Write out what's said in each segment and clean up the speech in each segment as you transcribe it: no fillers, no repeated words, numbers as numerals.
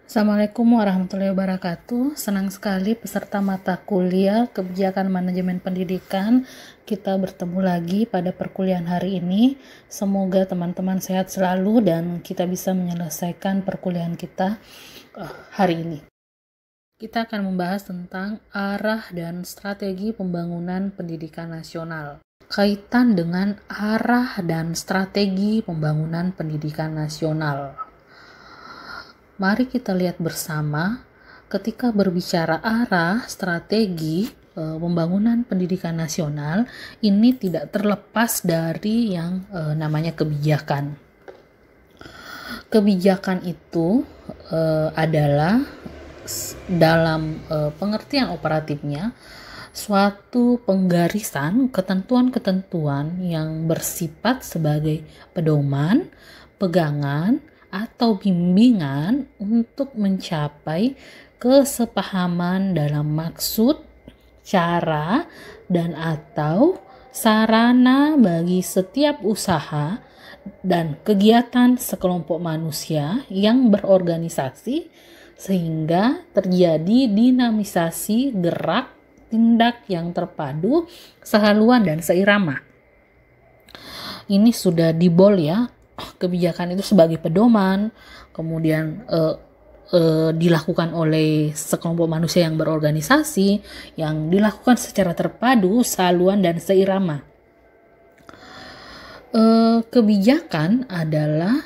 Assalamualaikum warahmatullahi wabarakatuh. Senang sekali peserta mata kuliah Kebijakan Manajemen Pendidikan kita bertemu lagi pada perkuliahan hari ini. Semoga teman-teman sehat selalu dan kita bisa menyelesaikan perkuliahan kita hari ini. Kita akan membahas tentang arah dan strategi pembangunan pendidikan nasional. Kaitan dengan arah dan strategi pembangunan pendidikan nasional. Mari kita lihat bersama ketika berbicara arah strategi pembangunan pendidikan nasional, ini tidak terlepas dari yang namanya kebijakan. Kebijakan itu adalah dalam pengertian operatifnya suatu penggarisan ketentuan-ketentuan yang bersifat sebagai pedoman, pegangan, atau bimbingan untuk mencapai kesepahaman dalam maksud, cara, dan atau sarana bagi setiap usaha dan kegiatan sekelompok manusia yang berorganisasi sehingga terjadi dinamisasi gerak tindak yang terpadu, sehaluan, dan seirama. Ini sudah dibol ya. Kebijakan itu sebagai pedoman, kemudian dilakukan oleh sekelompok manusia yang berorganisasi, yang dilakukan secara terpadu, sehaluan, dan seirama. Kebijakan adalah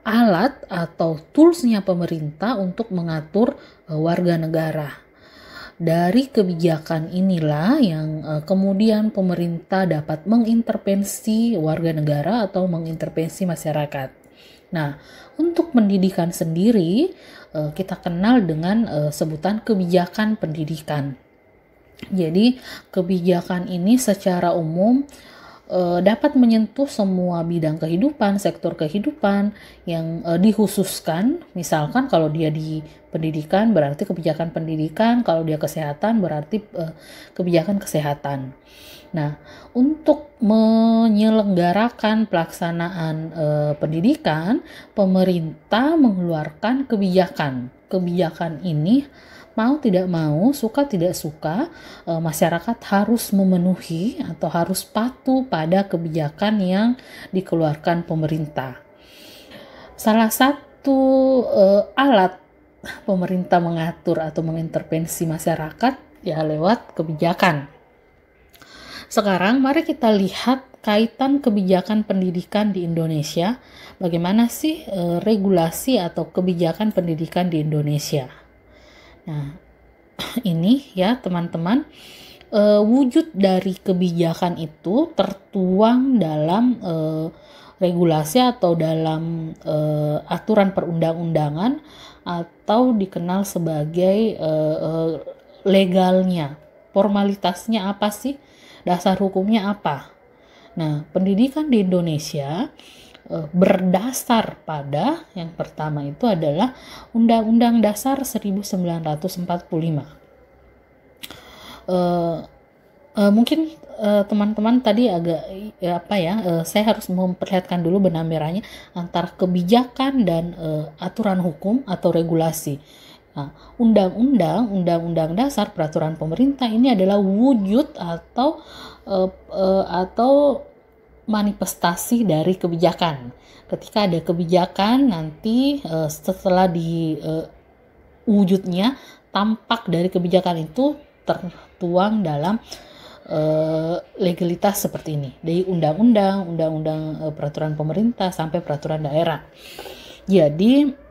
alat atau toolsnya pemerintah untuk mengatur warga negara. Dari kebijakan inilah yang kemudian pemerintah dapat mengintervensi warga negara atau mengintervensi masyarakat. Nah, untuk pendidikan sendiri kita kenal dengan sebutan kebijakan pendidikan. Jadi, kebijakan ini secara umum dapat menyentuh semua bidang kehidupan, sektor kehidupan yang dikhususkan. Misalkan kalau dia di pendidikan berarti kebijakan pendidikan, kalau dia kesehatan berarti kebijakan kesehatan. Nah, untuk menyelenggarakan pelaksanaan pendidikan, pemerintah mengeluarkan kebijakan. Kebijakan ini mau tidak mau, suka tidak suka, masyarakat harus memenuhi atau harus patuh pada kebijakan yang dikeluarkan pemerintah. Salah satu alat pemerintah mengatur atau mengintervensi masyarakat ya lewat kebijakan. Sekarang mari kita lihat kaitan kebijakan pendidikan di Indonesia. Bagaimana sih regulasi atau kebijakan pendidikan di Indonesia? Nah, ini ya teman-teman, wujud dari kebijakan itu tertuang dalam regulasi atau dalam aturan perundang-undangan atau dikenal sebagai legalnya. Formalitasnya apa sih? Dasar hukumnya apa? Nah, pendidikan di Indonesia berdasar pada yang pertama itu adalah Undang-Undang Dasar 1945. Mungkin teman-teman tadi agak saya harus memperlihatkan dulu benang merahnya antara kebijakan dan aturan hukum atau regulasi. Nah, Undang-Undang Dasar Peraturan Pemerintah ini adalah wujud atau manifestasi dari kebijakan. Ketika ada kebijakan, nanti setelah wujudnya tampak dari kebijakan itu tertuang dalam legalitas seperti ini, dari undang-undang peraturan pemerintah sampai peraturan daerah. Jadi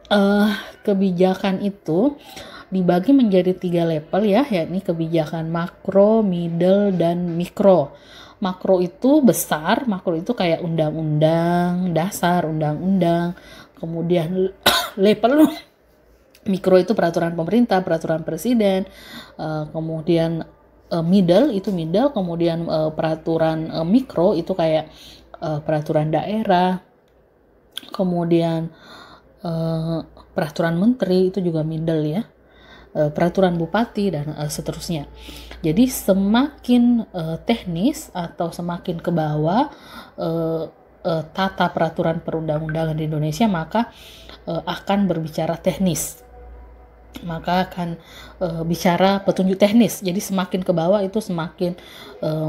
kebijakan itu dibagi menjadi 3 level ya, yakni kebijakan makro, middle, dan mikro. Makro itu besar, makro itu kayak undang-undang dasar, undang-undang. Kemudian level mikro itu peraturan pemerintah, peraturan presiden. Kemudian middle, kemudian peraturan mikro itu kayak peraturan daerah. Kemudian peraturan menteri itu juga middle ya. Peraturan bupati dan seterusnya. Jadi semakin teknis atau semakin ke bawah tata peraturan perundang-undangan di Indonesia, maka akan berbicara teknis, maka akan bicara petunjuk teknis. Jadi semakin ke bawah itu semakin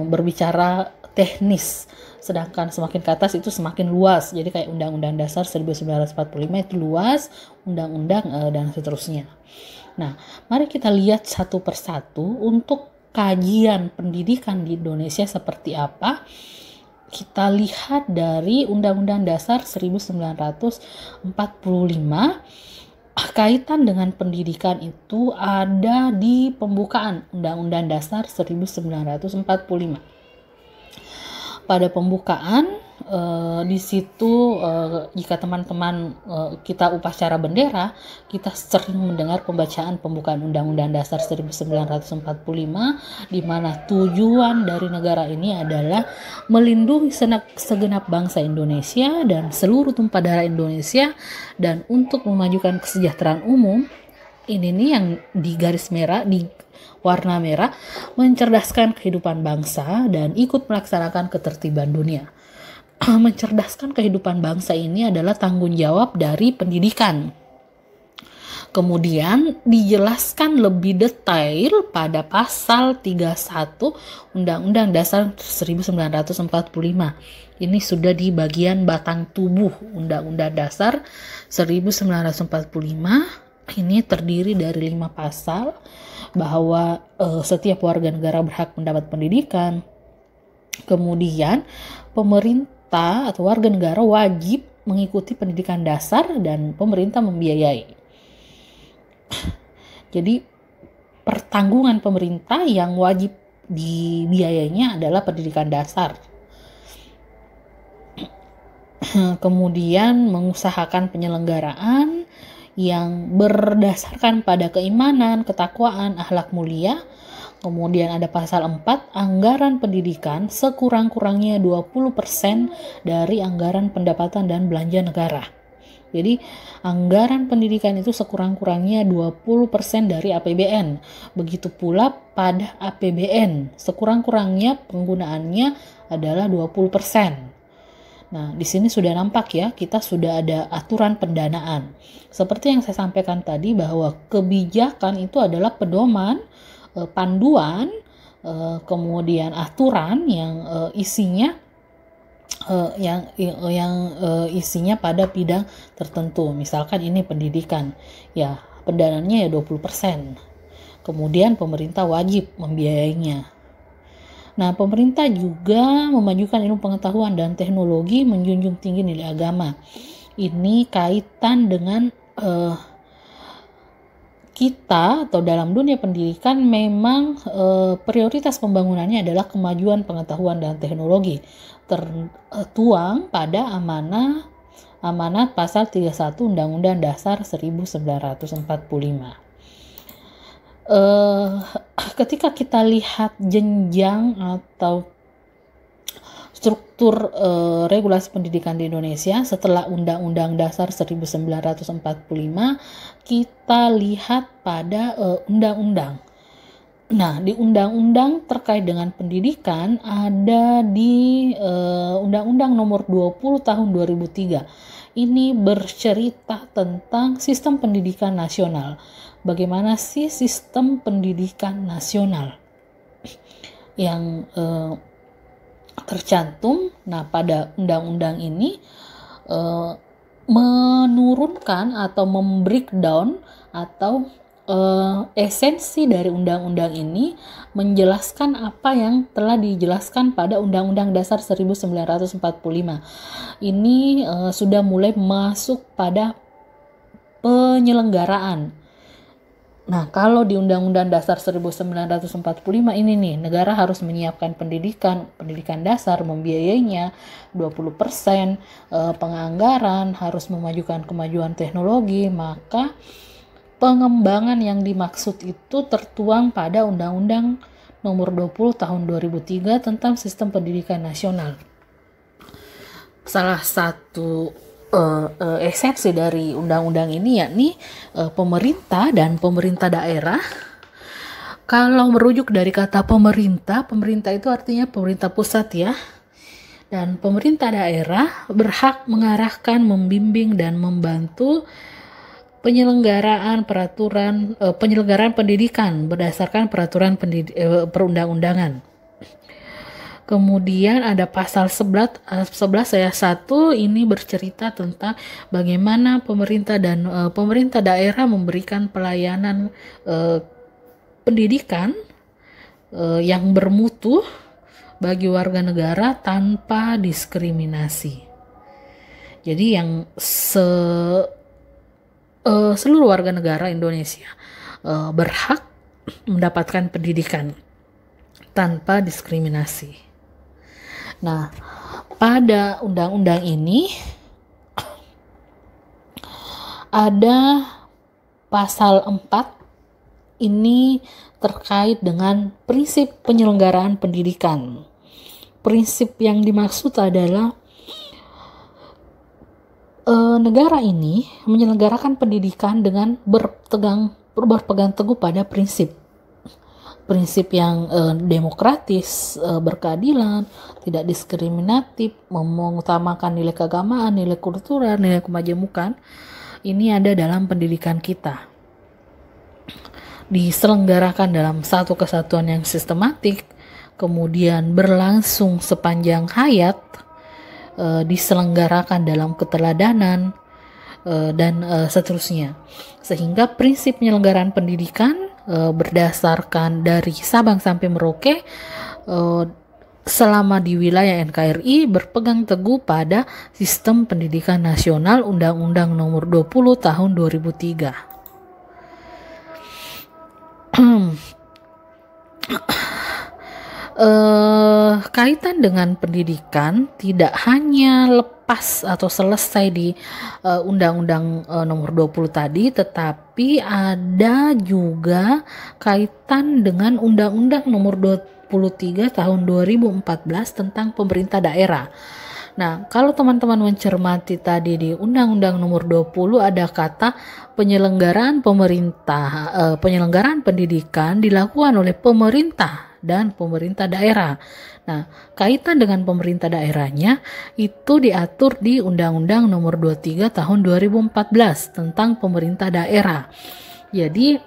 berbicara teknis, sedangkan semakin ke atas itu semakin luas. Jadi kayak Undang-Undang Dasar 1945 itu luas, undang-undang dan seterusnya. Nah, mari kita lihat satu persatu untuk kajian pendidikan di Indonesia seperti apa. Kita lihat dari Undang-Undang Dasar 1945. Kaitan dengan pendidikan itu ada di pembukaan Undang-Undang Dasar 1945. Pada pembukaan di situ jika teman-teman kita upacara bendera, kita sering mendengar pembacaan pembukaan Undang-Undang Dasar 1945, di mana tujuan dari negara ini adalah melindungi segenap bangsa Indonesia dan seluruh tumpah darah Indonesia, dan untuk memajukan kesejahteraan umum. Ini nih yang di garis merah, di warna merah, mencerdaskan kehidupan bangsa dan ikut melaksanakan ketertiban dunia. Mencerdaskan kehidupan bangsa ini adalah tanggung jawab dari pendidikan. Kemudian dijelaskan lebih detail pada pasal 31 Undang-Undang Dasar 1945. Ini sudah di bagian batang tubuh Undang-Undang Dasar 1945. Ini terdiri dari 5 pasal, bahwa setiap warga negara berhak mendapat pendidikan. Kemudian pemerintah atau warga negara wajib mengikuti pendidikan dasar dan pemerintah membiayai. Jadi pertanggungan pemerintah yang wajib dibiayainya adalah pendidikan dasar. Kemudian mengusahakan penyelenggaraan yang berdasarkan pada keimanan, ketakwaan, akhlak mulia. Kemudian ada pasal 4, anggaran pendidikan sekurang-kurangnya 20% dari anggaran pendapatan dan belanja negara. Jadi anggaran pendidikan itu sekurang-kurangnya 20% dari APBN. Begitu pula pada APBN, sekurang-kurangnya penggunaannya adalah 20%. Nah, di sini sudah nampak ya, kita sudah ada aturan pendanaan. Seperti yang saya sampaikan tadi, bahwa kebijakan itu adalah pedoman, panduan, kemudian aturan yang isinya isinya pada bidang tertentu. Misalkan ini pendidikan, ya pendanaannya ya 20%. Kemudian pemerintah wajib membiayainya. Nah, pemerintah juga memajukan ilmu pengetahuan dan teknologi, menjunjung tinggi nilai agama. Ini kaitan dengan kita atau dalam dunia pendidikan memang prioritas pembangunannya adalah kemajuan pengetahuan dan teknologi. Tertuang pada amanat pasal 31 Undang-Undang Dasar 1945. Ketika kita lihat jenjang atau struktur regulasi pendidikan di Indonesia setelah Undang-Undang Dasar 1945, kita lihat pada undang-undang. Nah, di undang-undang terkait dengan pendidikan ada di Undang-Undang Nomor 20 Tahun 2003. Ini bercerita tentang sistem pendidikan nasional. Bagaimana sih sistem pendidikan nasional yang tercantum? Nah, pada undang-undang ini menurunkan atau membreakdown atau esensi dari undang-undang ini, menjelaskan apa yang telah dijelaskan pada Undang-Undang Dasar 1945. Ini sudah mulai masuk pada penyelenggaraan. Nah, kalau di Undang-Undang Dasar 1945 ini nih, negara harus menyiapkan pendidikan dasar, membiayainya 20%, penganggaran, harus memajukan kemajuan teknologi, maka pengembangan yang dimaksud itu tertuang pada Undang-Undang Nomor 20 Tahun 2003 tentang Sistem Pendidikan Nasional. Salah satu eksepsi dari undang-undang ini yakni pemerintah dan pemerintah daerah. Kalau merujuk dari kata pemerintah itu artinya pemerintah pusat ya. Dan pemerintah daerah berhak mengarahkan, membimbing dan membantu penyelenggaraan pendidikan berdasarkan peraturan perundang-undangan. Kemudian ada pasal 11 ayat 1, ini bercerita tentang bagaimana pemerintah dan pemerintah daerah memberikan pelayanan pendidikan yang bermutu bagi warga negara tanpa diskriminasi. Jadi yang seluruh warga negara Indonesia berhak mendapatkan pendidikan tanpa diskriminasi. Nah, pada undang-undang ini ada pasal 4, ini terkait dengan prinsip penyelenggaraan pendidikan. Prinsip yang dimaksud adalah negara ini menyelenggarakan pendidikan dengan berpegang teguh pada prinsip yang demokratis, berkeadilan, tidak diskriminatif, mengutamakan nilai keagamaan, nilai kultural, nilai kemajemukan. Ini ada dalam pendidikan kita. Diselenggarakan dalam satu kesatuan yang sistematik, kemudian berlangsung sepanjang hayat, diselenggarakan dalam keteladanan, dan seterusnya. Sehingga prinsip penyelenggaraan pendidikan berdasarkan dari Sabang sampai Merauke selama di wilayah NKRI berpegang teguh pada sistem pendidikan nasional Undang-Undang Nomor 20 Tahun 2003. Kaitan dengan pendidikan tidak hanya lepas atau selesai di Undang-Undang Nomor 20 tadi, tetapi ada juga kaitan dengan Undang-Undang Nomor 23 Tahun 2014 tentang pemerintah daerah. Nah, kalau teman-teman mencermati tadi di Undang-Undang Nomor 20 ada kata penyelenggaraan pendidikan dilakukan oleh pemerintah dan pemerintah daerah. Nah, kaitan dengan pemerintah daerahnya itu diatur di Undang-Undang Nomor 23 Tahun 2014 tentang pemerintah daerah. Jadi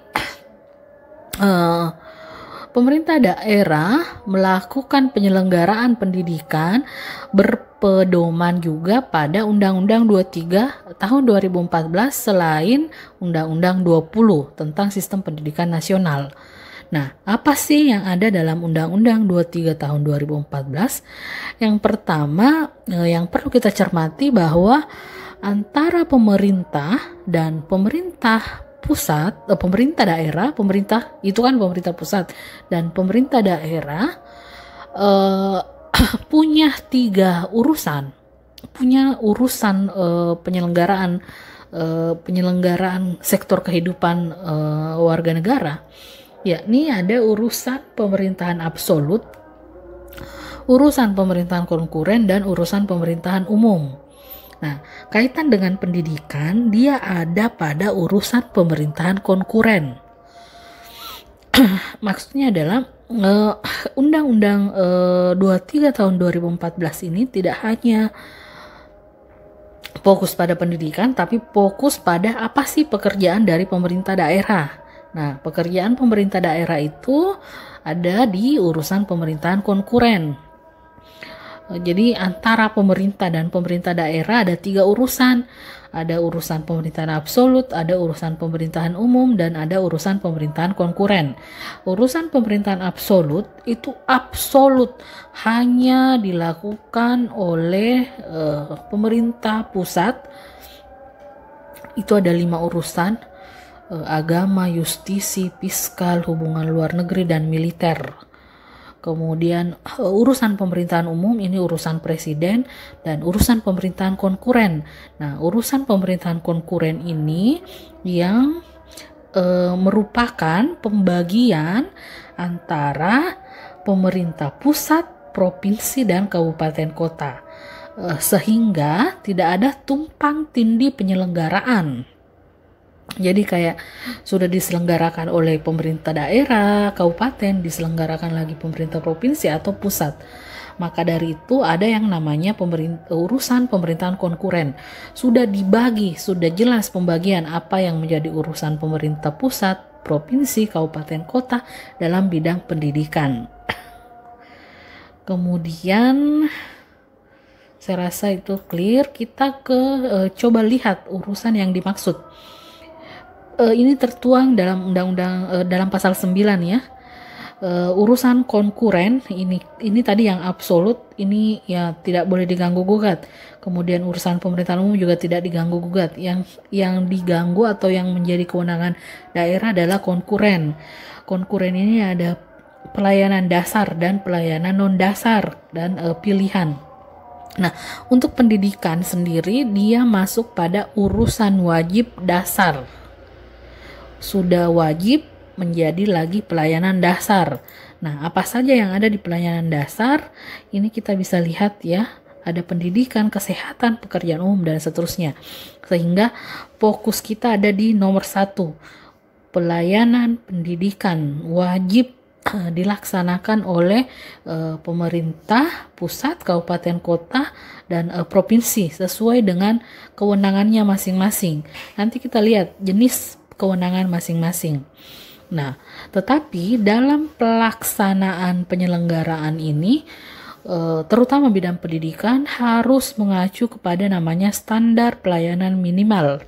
pemerintah daerah melakukan penyelenggaraan pendidikan berpedoman juga pada Undang-Undang 23 Tahun 2014 selain Undang-Undang 20 tentang Sistem Pendidikan Nasional. Nah, apa sih yang ada dalam Undang-Undang 23 Tahun 2014? Yang pertama, yang perlu kita cermati bahwa antara pemerintah dan pemerintah pusat, pemerintah daerah, pemerintah itu kan pemerintah pusat dan pemerintah daerah punya tiga urusan, penyelenggaraan sektor kehidupan warga negara. Yakni ada urusan pemerintahan absolut, urusan pemerintahan konkuren, dan urusan pemerintahan umum. Nah, kaitan dengan pendidikan, dia ada pada urusan pemerintahan konkuren. Maksudnya adalah Undang-Undang 23 tahun 2014 ini tidak hanya fokus pada pendidikan, tapi fokus pada apa sih pekerjaan dari pemerintah daerah. Nah, pekerjaan pemerintah daerah itu ada di urusan pemerintahan konkuren. Jadi antara pemerintah dan pemerintah daerah ada tiga urusan. Ada urusan pemerintahan absolut, ada urusan pemerintahan umum, dan ada urusan pemerintahan konkuren. Urusan pemerintahan absolut itu absolut hanya dilakukan oleh pemerintah pusat. Itu ada 5 urusan: agama, justisi, fiskal, hubungan luar negeri, dan militer. Kemudian urusan pemerintahan umum ini urusan presiden dan urusan pemerintahan konkuren. Nah, urusan pemerintahan konkuren ini yang merupakan pembagian antara pemerintah pusat, provinsi, dan kabupaten kota. Sehingga tidak ada tumpang tindih penyelenggaraan. Jadi kayak sudah diselenggarakan oleh pemerintah daerah, kabupaten, diselenggarakan lagi pemerintah provinsi atau pusat. Maka dari itu ada yang namanya urusan pemerintahan konkuren. Sudah dibagi, sudah jelas pembagian apa yang menjadi urusan pemerintah pusat, provinsi, kabupaten, kota dalam bidang pendidikan. Kemudian saya rasa itu clear. Kita coba lihat urusan yang dimaksud. Ini tertuang dalam undang-undang dalam pasal 9 ya. Urusan konkuren ini tadi yang absolut, ini ya tidak boleh diganggu gugat. Kemudian urusan pemerintahan umum juga tidak diganggu gugat. Yang diganggu atau yang menjadi kewenangan daerah adalah konkuren. Konkuren ini ada pelayanan dasar dan pelayanan non dasar dan pilihan. Nah, untuk pendidikan sendiri dia masuk pada urusan wajib dasar. Sudah wajib menjadi lagi pelayanan dasar. Nah, apa saja yang ada di pelayanan dasar? Ini kita bisa lihat ya, ada pendidikan, kesehatan, pekerjaan umum, dan seterusnya. Sehingga fokus kita ada di nomor 1. Pelayanan pendidikan wajib dilaksanakan oleh pemerintah pusat, kabupaten, kota, dan provinsi sesuai dengan kewenangannya masing-masing. Nanti kita lihat jenis kewenangan masing-masing. Nah, tetapi dalam pelaksanaan penyelenggaraan ini, terutama bidang pendidikan, harus mengacu kepada namanya standar pelayanan minimal.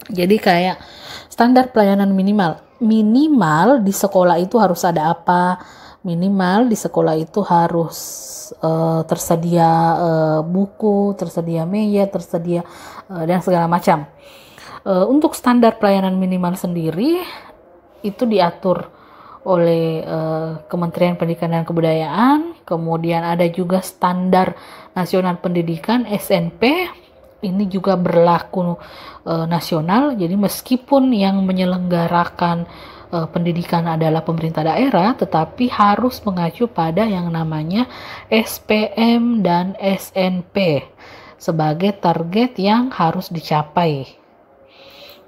Jadi kayak standar pelayanan minimal di sekolah itu harus ada apa? Minimal di sekolah itu harus tersedia buku, tersedia meja, tersedia dan segala macam. Untuk standar pelayanan minimal sendiri itu diatur oleh Kementerian Pendidikan dan Kebudayaan. Kemudian ada juga standar nasional pendidikan SNP, ini juga berlaku nasional. Jadi meskipun yang menyelenggarakan pendidikan adalah pemerintah daerah, tetapi harus mengacu pada yang namanya SPM dan SNP sebagai target yang harus dicapai.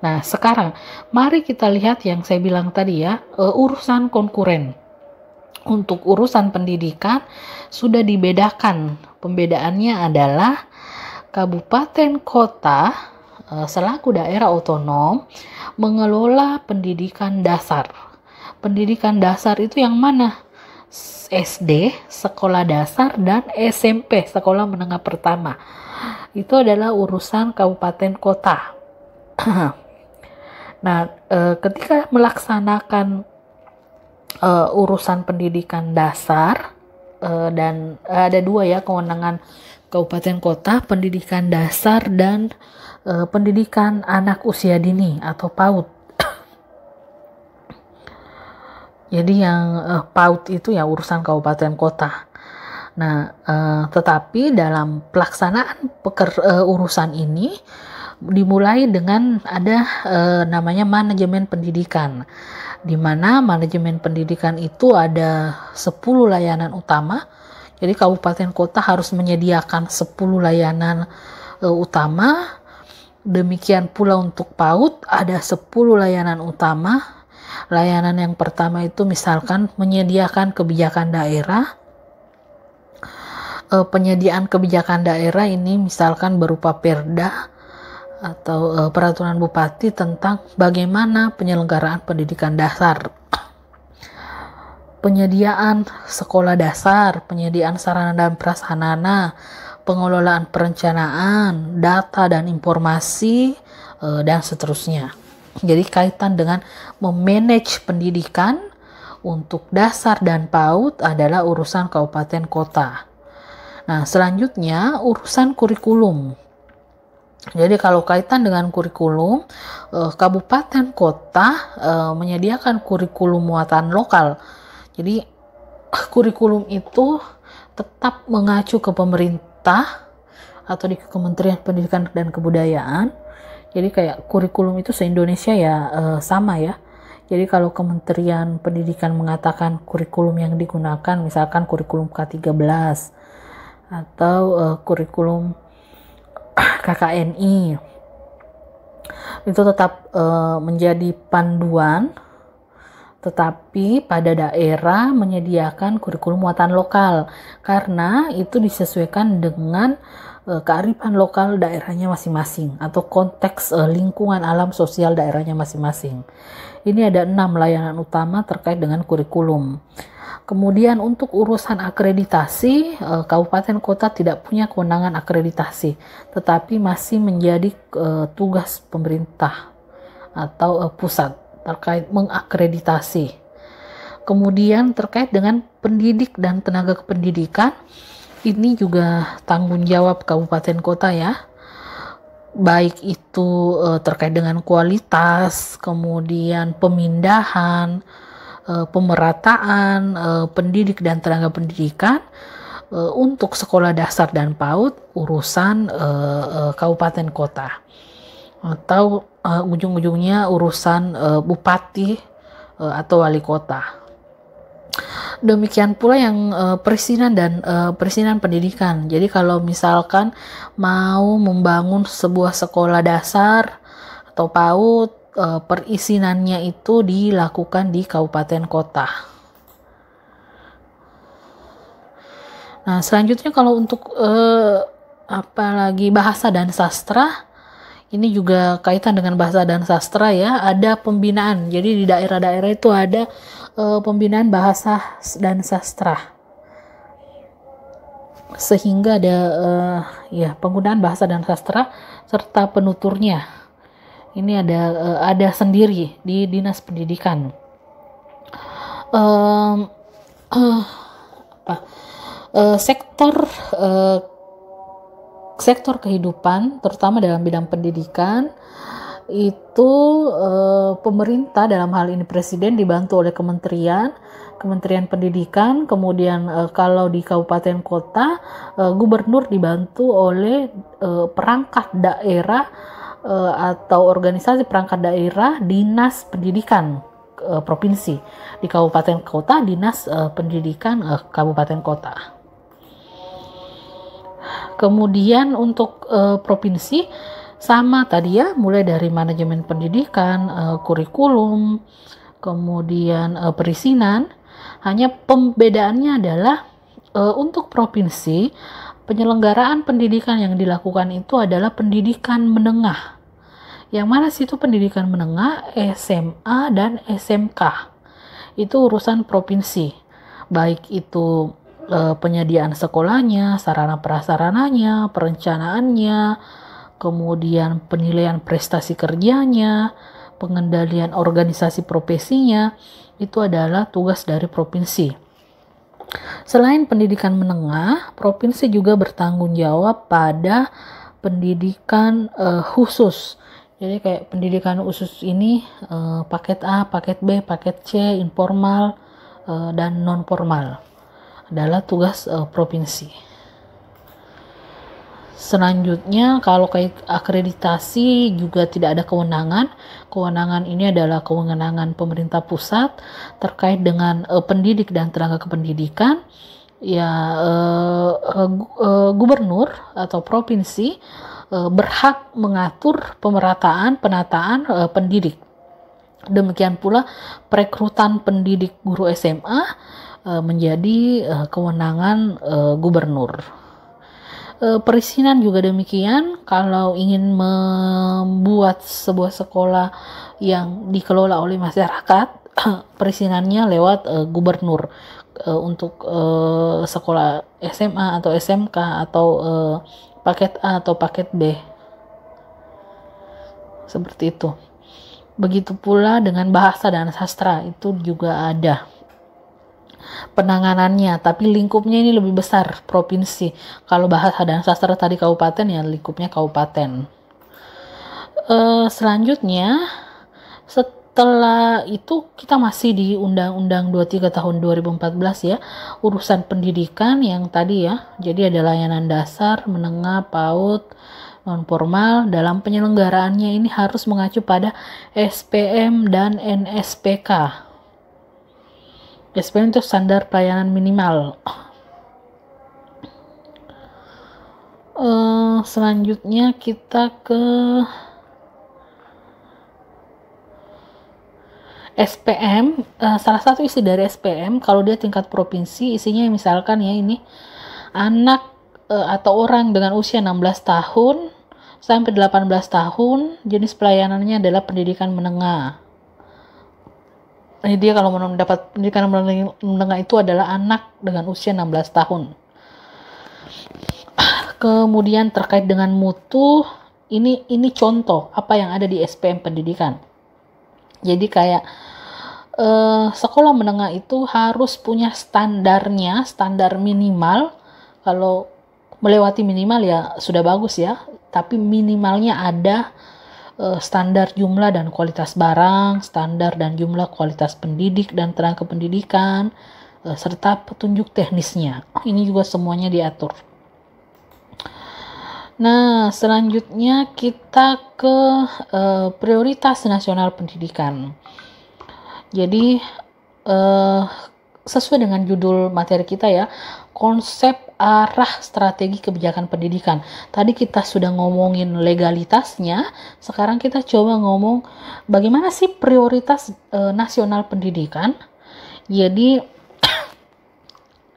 Nah, sekarang mari kita lihat yang saya bilang tadi ya, urusan konkuren. Untuk urusan pendidikan sudah dibedakan. Pembedaannya adalah kabupaten kota selaku daerah otonom mengelola pendidikan dasar. Pendidikan dasar itu yang mana? SD, sekolah dasar, dan SMP, sekolah menengah pertama. Itu adalah urusan kabupaten kota. Nah, ketika melaksanakan urusan pendidikan dasar, dan ada 2 ya kewenangan kabupaten kota, pendidikan dasar dan pendidikan anak usia dini atau PAUD. Jadi yang PAUD itu ya urusan kabupaten kota. Nah, tetapi dalam pelaksanaan urusan ini dimulai dengan ada namanya manajemen pendidikan, di mana manajemen pendidikan itu ada 10 layanan utama. Jadi kabupaten kota harus menyediakan 10 layanan utama. Demikian pula untuk PAUD ada 10 layanan utama. Layanan yang pertama itu misalkan menyediakan kebijakan daerah. Penyediaan kebijakan daerah ini misalkan berupa perda atau peraturan bupati tentang bagaimana penyelenggaraan pendidikan dasar, penyediaan sekolah dasar, penyediaan sarana dan prasarana, pengelolaan perencanaan, data dan informasi, dan seterusnya. Jadi kaitan dengan memanage pendidikan untuk dasar dan PAUD adalah urusan kabupaten kota. Nah, selanjutnya urusan kurikulum. Jadi kalau kaitan dengan kurikulum, kabupaten kota menyediakan kurikulum muatan lokal. Jadi kurikulum itu tetap mengacu ke pemerintah atau di Kementerian Pendidikan dan Kebudayaan. Jadi kayak kurikulum itu se-Indonesia ya sama ya. Jadi kalau Kementerian Pendidikan mengatakan kurikulum yang digunakan misalkan kurikulum K13 atau kurikulum KKNI, itu tetap menjadi panduan, tetapi pada daerah menyediakan kurikulum muatan lokal karena itu disesuaikan dengan kearifan lokal daerahnya masing-masing atau konteks lingkungan alam sosial daerahnya masing-masing. Ini ada 6 layanan utama terkait dengan kurikulum. Kemudian untuk urusan akreditasi, kabupaten kota tidak punya kewenangan akreditasi, tetapi masih menjadi tugas pemerintah atau pusat terkait mengakreditasi. Kemudian terkait dengan pendidik dan tenaga kependidikan, ini juga tanggung jawab kabupaten kota ya. Baik itu terkait dengan kualitas, kemudian pemindahan, pemerataan pendidik dan tenaga pendidikan untuk sekolah dasar dan PAUD urusan kabupaten kota atau ujung-ujungnya urusan bupati atau wali kota. Demikian pula yang perizinan dan perizinan pendidikan. Jadi kalau misalkan mau membangun sebuah sekolah dasar atau PAUD, perizinannya itu dilakukan di kabupaten kota. Nah, selanjutnya kalau untuk apalagi bahasa dan sastra, ini juga kaitan dengan bahasa dan sastra ya, ada pembinaan. Jadi di daerah-daerah itu ada pembinaan bahasa dan sastra. Sehingga ada penggunaan bahasa dan sastra serta penuturnya. Ini ada sendiri di Dinas Pendidikan. Sektor kehidupan, terutama dalam bidang pendidikan, itu pemerintah dalam hal ini presiden dibantu oleh Kementerian Pendidikan, kemudian kalau di kabupaten kota gubernur dibantu oleh perangkat daerah atau organisasi perangkat daerah dinas pendidikan provinsi. Di kabupaten kota dinas pendidikan kabupaten kota. Kemudian untuk provinsi sama tadi ya, mulai dari manajemen pendidikan, kurikulum, kemudian perizinan. Hanya pembedaannya adalah untuk provinsi penyelenggaraan pendidikan yang dilakukan itu adalah pendidikan menengah. Yang mana situ pendidikan menengah, SMA dan SMK. Itu urusan provinsi. Baik itu penyediaan sekolahnya, sarana prasarananya, perencanaannya, kemudian penilaian prestasi kerjanya, pengendalian organisasi profesinya, itu adalah tugas dari provinsi. Selain pendidikan menengah, provinsi juga bertanggung jawab pada pendidikan khusus. Jadi kayak pendidikan khusus ini paket A, paket B, paket C, informal dan non formal adalah tugas provinsi. Selanjutnya kalau kayak akreditasi juga tidak ada kewenangan. Kewenangan ini adalah kewenangan pemerintah pusat terkait dengan pendidik dan tenaga kependidikan. Ya gubernur atau provinsi berhak mengatur pemerataan penataan pendidik. Demikian pula perekrutan pendidik guru SMA menjadi kewenangan gubernur. Perizinan juga demikian. Kalau ingin membuat sebuah sekolah yang dikelola oleh masyarakat, perizinannya lewat gubernur. Untuk sekolah SMA atau SMK atau paket A atau paket B, seperti itu. Begitu pula dengan bahasa dan sastra, itu juga ada penanganannya, tapi lingkupnya ini lebih besar provinsi. Kalau bahasa dan sastra tadi kabupaten, ya lingkupnya kabupaten. Selanjutnya setelah itu kita masih di Undang-Undang 23 tahun 2014 ya, urusan pendidikan yang tadi ya. Jadi ada layanan dasar, menengah, PAUD, non formal. Dalam penyelenggaraannya ini harus mengacu pada SPM dan NSPK. SPM itu standar pelayanan minimal. Selanjutnya kita ke SPM, salah satu isi dari SPM kalau dia tingkat provinsi isinya misalkan ya ini anak atau orang dengan usia 16 tahun sampai 18 tahun, jenis pelayanannya adalah pendidikan menengah. Jadi dia kalau mendapat pendidikan menengah itu adalah anak dengan usia 16 tahun. Kemudian terkait dengan mutu, ini contoh apa yang ada di SPM pendidikan. Jadi kayak sekolah menengah itu harus punya standarnya, standar minimal. Kalau melewati minimal ya sudah bagus ya, tapi minimalnya ada standar jumlah dan kualitas barang, standar dan jumlah kualitas pendidik dan tenaga pendidikan, serta petunjuk teknisnya. Ini juga semuanya diatur. Nah, selanjutnya kita ke prioritas nasional pendidikan. Jadi, sesuai dengan judul materi kita ya, konsep arah strategi kebijakan pendidikan. Tadi kita sudah ngomongin legalitasnya, sekarang kita coba ngomong bagaimana sih prioritas nasional pendidikan. Jadi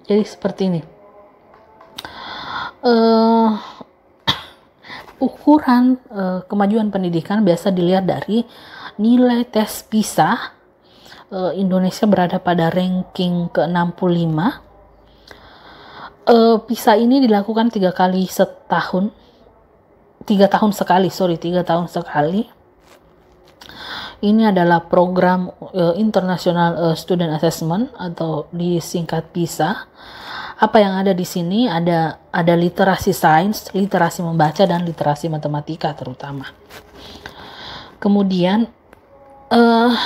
seperti ini. Ukuran kemajuan pendidikan biasa dilihat dari nilai tes PISA. Indonesia berada pada ranking ke-65. PISA ini dilakukan 3 tahun sekali. Ini adalah program International Student Assessment atau disingkat PISA. Apa yang ada di sini ada literasi sains, literasi membaca dan literasi matematika terutama. Kemudian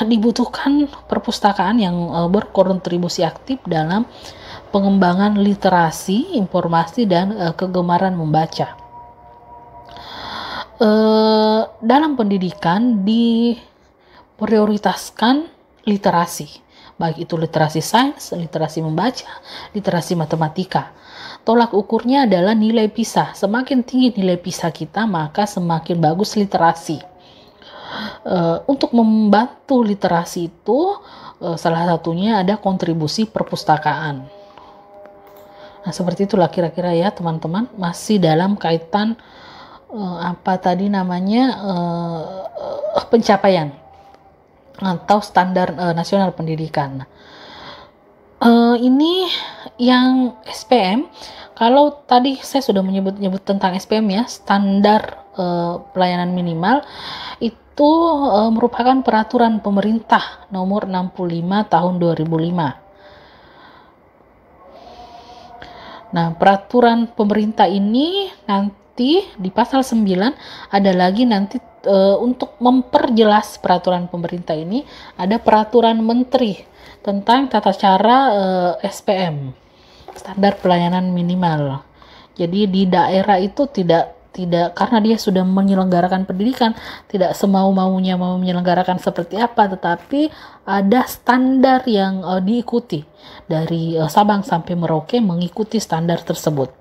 dibutuhkan perpustakaan yang berkontribusi aktif dalam pengembangan literasi, informasi dan kegemaran membaca. Dalam pendidikan diprioritaskan literasi, baik itu literasi sains, literasi membaca, literasi matematika. Tolak ukurnya adalah nilai PISA. Semakin tinggi nilai PISA kita, maka semakin bagus literasi. Untuk membantu literasi itu, salah satunya ada kontribusi perpustakaan. Nah, seperti itulah kira-kira ya teman-teman, masih dalam kaitan pencapaian atau standar nasional pendidikan. Ini yang SPM. Kalau tadi saya sudah menyebut tentang SPM ya, standar pelayanan minimal itu merupakan peraturan pemerintah nomor 65 tahun 2005. Nah, peraturan pemerintah ini nanti di pasal 9 ada lagi nanti untuk memperjelas peraturan pemerintah ini ada peraturan menteri tentang tata cara SPM, standar pelayanan minimal. Jadi di daerah itu tidak karena dia sudah menyelenggarakan pendidikan, tidak semau-maunya mau menyelenggarakan seperti apa, tetapi ada standar yang diikuti dari Sabang sampai Merauke mengikuti standar tersebut.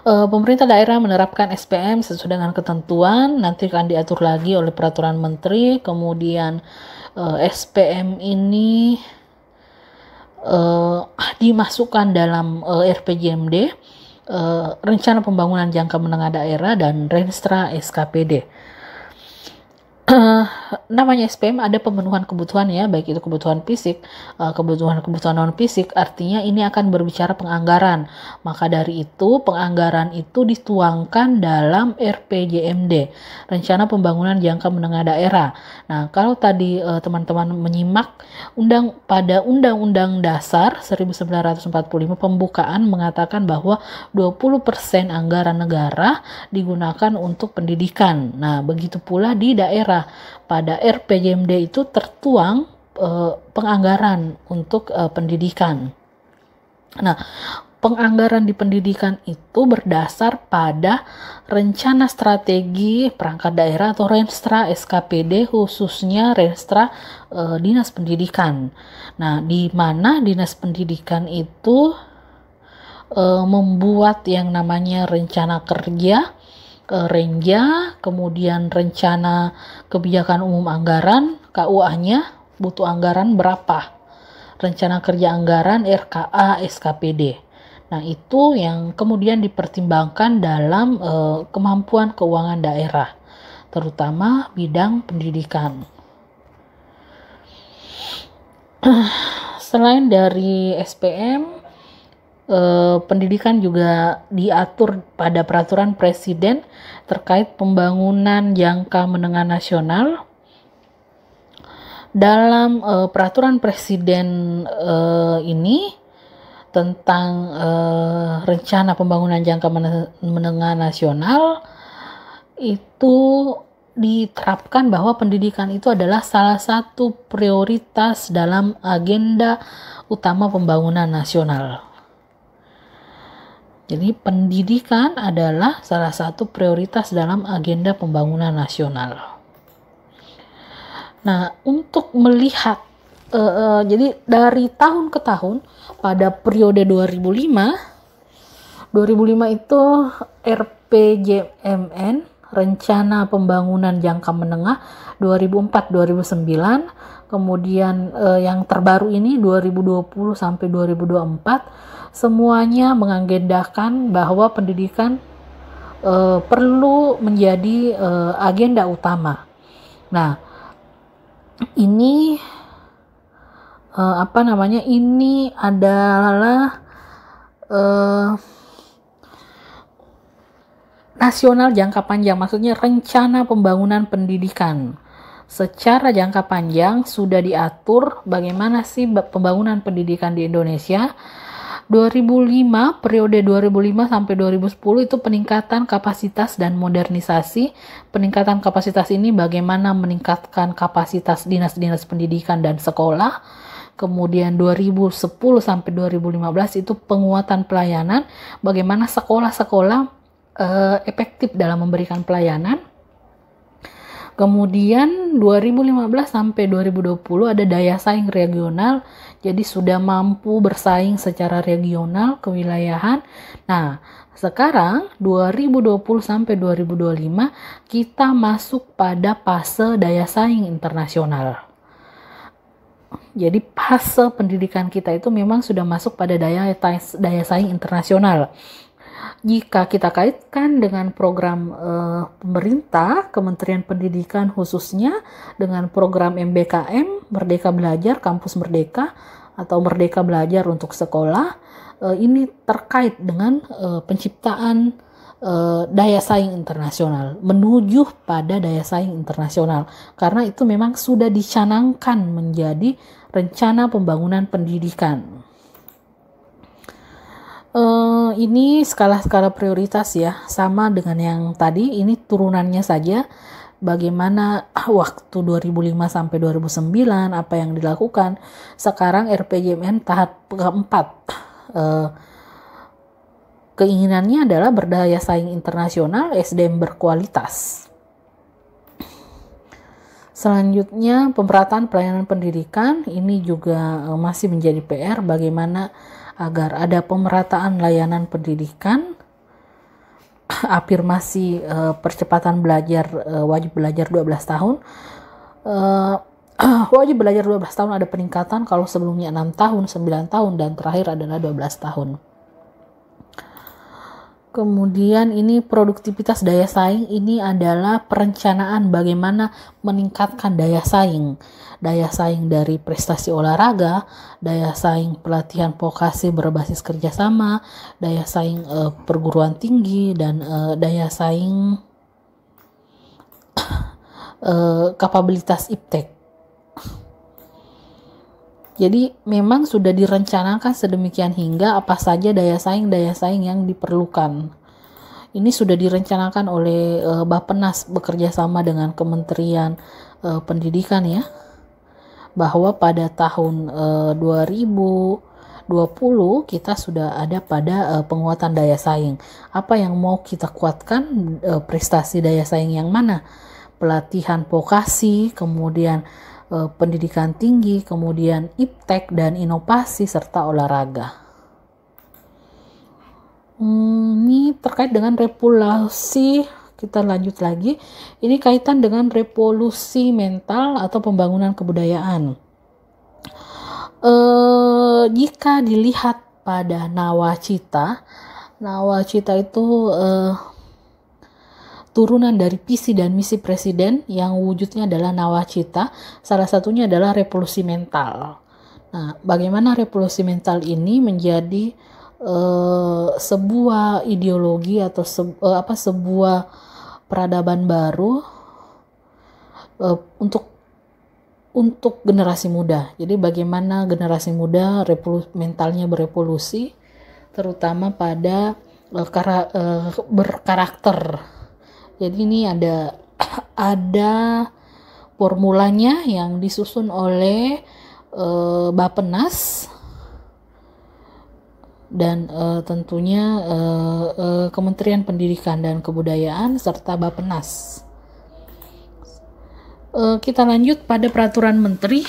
Pemerintah daerah menerapkan SPM sesuai dengan ketentuan, nanti akan diatur lagi oleh peraturan menteri. Kemudian SPM ini dimasukkan dalam RPJMD, rencana pembangunan jangka menengah daerah, dan Renstra SKPD. Namanya SPM ada pemenuhan kebutuhan ya, baik itu kebutuhan fisik, kebutuhan non fisik, artinya ini akan berbicara penganggaran. Maka dari itu penganggaran itu dituangkan dalam RPJMD, rencana pembangunan jangka menengah daerah. Nah, kalau tadi teman-teman menyimak pada Undang-Undang Dasar 1945 pembukaan mengatakan bahwa 20% anggaran negara digunakan untuk pendidikan. Nah, begitu pula di daerah. Pada RPJMD itu tertuang penganggaran untuk pendidikan. Nah, penganggaran di pendidikan itu berdasar pada rencana strategi perangkat daerah atau Renstra SKPD, khususnya Renstra Dinas Pendidikan. Nah, di mana Dinas Pendidikan itu membuat yang namanya rencana kerja, Renja, kemudian rencana kebijakan umum anggaran, KUA-nya butuh anggaran berapa? Rencana kerja anggaran RKA SKPD. Nah, itu yang kemudian dipertimbangkan dalam kemampuan keuangan daerah, terutama bidang pendidikan. Selain dari SPM, pendidikan juga diatur pada peraturan presiden terkait pembangunan jangka menengah nasional. Dalam peraturan presiden ini tentang rencana pembangunan jangka menengah nasional, itu diterapkan bahwa pendidikan itu adalah salah satu prioritas dalam agenda utama pembangunan nasional. Jadi pendidikan adalah salah satu prioritas dalam agenda pembangunan nasional. Nah, untuk melihat jadi dari tahun ke tahun, pada periode 2005 itu RPJMN, Rencana Pembangunan Jangka Menengah 2004-2009, kemudian yang terbaru ini 2020 sampai 2024, semuanya mengagendakan bahwa pendidikan perlu menjadi agenda utama. Nah, ini ini adalah nasional jangka panjang, maksudnya rencana pembangunan pendidikan. Secara jangka panjang sudah diatur bagaimana sih pembangunan pendidikan di Indonesia. 2005, periode 2005 sampai 2010 itu peningkatan kapasitas dan modernisasi. Peningkatan kapasitas ini bagaimana meningkatkan kapasitas dinas-dinas pendidikan dan sekolah. Kemudian 2010 sampai 2015 itu penguatan pelayanan, bagaimana sekolah-sekolah efektif dalam memberikan pelayanan. Kemudian 2015 sampai 2020 ada daya saing regional, jadi sudah mampu bersaing secara regional kewilayahan. Nah, sekarang 2020 sampai 2025 kita masuk pada fase daya saing internasional. Jadi fase pendidikan kita itu memang sudah masuk pada daya saing internasional. Jika kita kaitkan dengan program pemerintah, Kementerian Pendidikan khususnya dengan program MBKM, Merdeka Belajar, Kampus Merdeka, atau Merdeka Belajar untuk Sekolah, ini terkait dengan penciptaan daya saing internasional, menuju pada daya saing internasional, karena itu memang sudah dicanangkan menjadi rencana pembangunan pendidikan. Ini skala-skala prioritas ya, sama dengan yang tadi, ini turunannya saja. Bagaimana waktu 2005 sampai 2009 apa yang dilakukan. Sekarang RPJMN tahap keempat, keinginannya adalah berdaya saing internasional, SDM berkualitas. Selanjutnya pemerataan pelayanan pendidikan, ini juga masih menjadi PR, bagaimana agar ada pemerataan layanan pendidikan, afirmasi percepatan belajar, wajib belajar 12 tahun. Wajib belajar 12 tahun ada peningkatan, kalau sebelumnya 6 tahun, 9 tahun, dan terakhir adalah 12 tahun. Kemudian ini produktivitas daya saing, ini adalah perencanaan bagaimana meningkatkan daya saing. Daya saing dari prestasi olahraga, daya saing pelatihan vokasi berbasis kerjasama, daya saing perguruan tinggi, dan daya saing kapabilitas iptek. Jadi memang sudah direncanakan sedemikian hingga apa saja daya saing yang diperlukan. Ini sudah direncanakan oleh Bappenas bekerja sama dengan Kementerian Pendidikan ya, bahwa pada tahun 2020 kita sudah ada pada penguatan daya saing. Apa yang mau kita kuatkan, prestasi daya saing yang mana? Pelatihan vokasi, kemudian pendidikan tinggi, kemudian iptek dan inovasi, serta olahraga. Ini terkait dengan regulasi, kita lanjut lagi. Ini kaitan dengan revolusi mental atau pembangunan kebudayaan. Jika dilihat pada nawacita itu turunan dari visi dan misi presiden yang wujudnya adalah nawacita. Salah satunya adalah revolusi mental. Nah, bagaimana revolusi mental ini menjadi sebuah ideologi atau sebuah peradaban baru untuk generasi muda. Jadi bagaimana generasi muda mentalnya berevolusi, terutama pada berkarakter. Jadi ini ada formulanya yang disusun oleh Bappenas dan tentunya Kementerian Pendidikan dan Kebudayaan serta Bappenas. Kita lanjut pada peraturan menteri.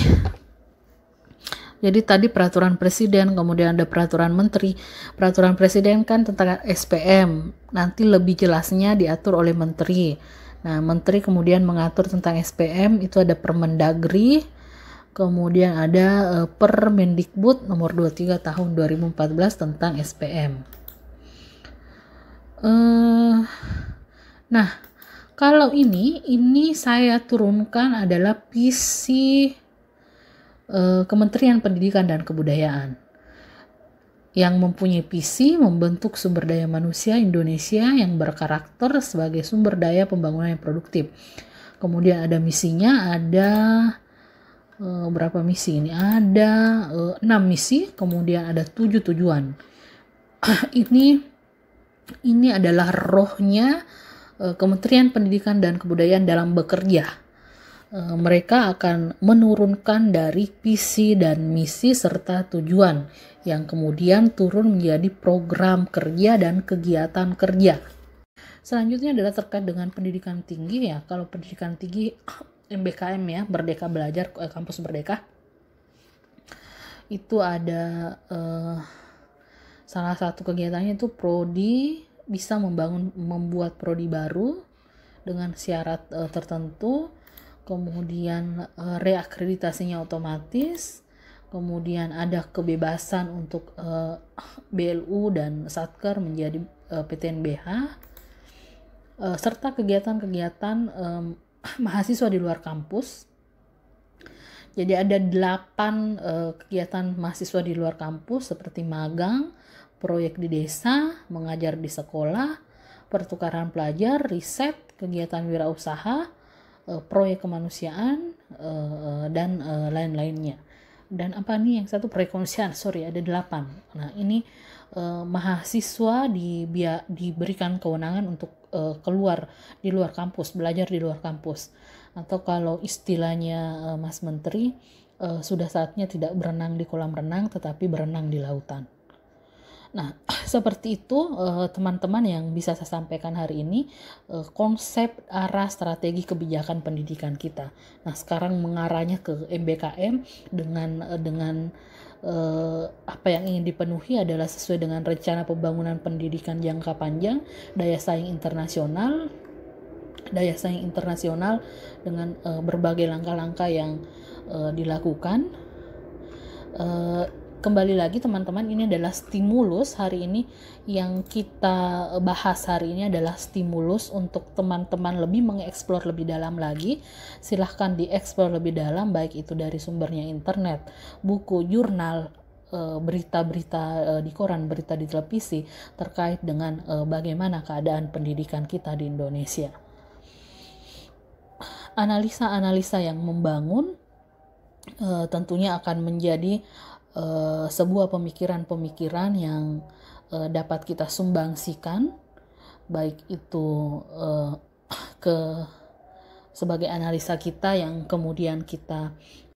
Jadi tadi peraturan presiden, kemudian ada peraturan menteri. Peraturan presiden kan tentang SPM, nanti lebih jelasnya diatur oleh menteri. Nah, menteri kemudian mengatur tentang SPM, itu ada Permendagri, kemudian ada Permendikbud nomor 23 tahun 2014 tentang SPM. Nah, kalau ini saya turunkan adalah visi Kementerian Pendidikan dan Kebudayaan yang mempunyai visi membentuk sumber daya manusia Indonesia yang berkarakter sebagai sumber daya pembangunan yang produktif. Kemudian ada misinya, ada berapa misi ini? Ada 6 misi, kemudian ada 7 tujuan. Ini adalah rohnya Kementerian Pendidikan dan Kebudayaan dalam bekerja. Mereka akan menurunkan dari visi dan misi serta tujuan yang kemudian turun menjadi program kerja dan kegiatan kerja. Selanjutnya adalah terkait dengan pendidikan tinggi ya. Kalau pendidikan tinggi MBKM ya, Merdeka Belajar Kampus Merdeka. Itu ada salah satu kegiatannya itu prodi, bisa membuat prodi baru dengan syarat tertentu. Kemudian reakreditasinya otomatis, kemudian ada kebebasan untuk BLU dan Satker menjadi PTNBH, serta kegiatan-kegiatan mahasiswa di luar kampus. Jadi ada 8 kegiatan mahasiswa di luar kampus seperti magang, proyek di desa, mengajar di sekolah, pertukaran pelajar, riset, kegiatan wirausaha, proyek kemanusiaan dan lain-lainnya. Dan apa nih yang satu proyek kemanusiaan, ada 8. Nah ini mahasiswa diberikan kewenangan untuk keluar di luar kampus, belajar di luar kampus, atau kalau istilahnya Mas Menteri, sudah saatnya tidak berenang di kolam renang tetapi berenang di lautan. Nah, seperti itu teman-teman yang bisa saya sampaikan hari ini, konsep arah strategi kebijakan pendidikan kita. Nah, sekarang mengarahnya ke MBKM dengan apa yang ingin dipenuhi adalah sesuai dengan rencana pembangunan pendidikan jangka panjang, daya saing internasional dengan berbagai langkah-langkah yang dilakukan. Kembali lagi teman-teman, ini adalah stimulus hari ini yang kita bahas hari ini adalah stimulus untuk teman-teman lebih mengeksplor lebih dalam lagi. Silahkan dieksplor lebih dalam, baik itu dari sumbernya internet, buku, jurnal, berita-berita di koran, berita di televisi terkait dengan bagaimana keadaan pendidikan kita di Indonesia. Analisa-analisa yang membangun tentunya akan menjadi sebuah pemikiran-pemikiran yang dapat kita sumbangsikan, baik itu sebagai analisa kita yang kemudian kita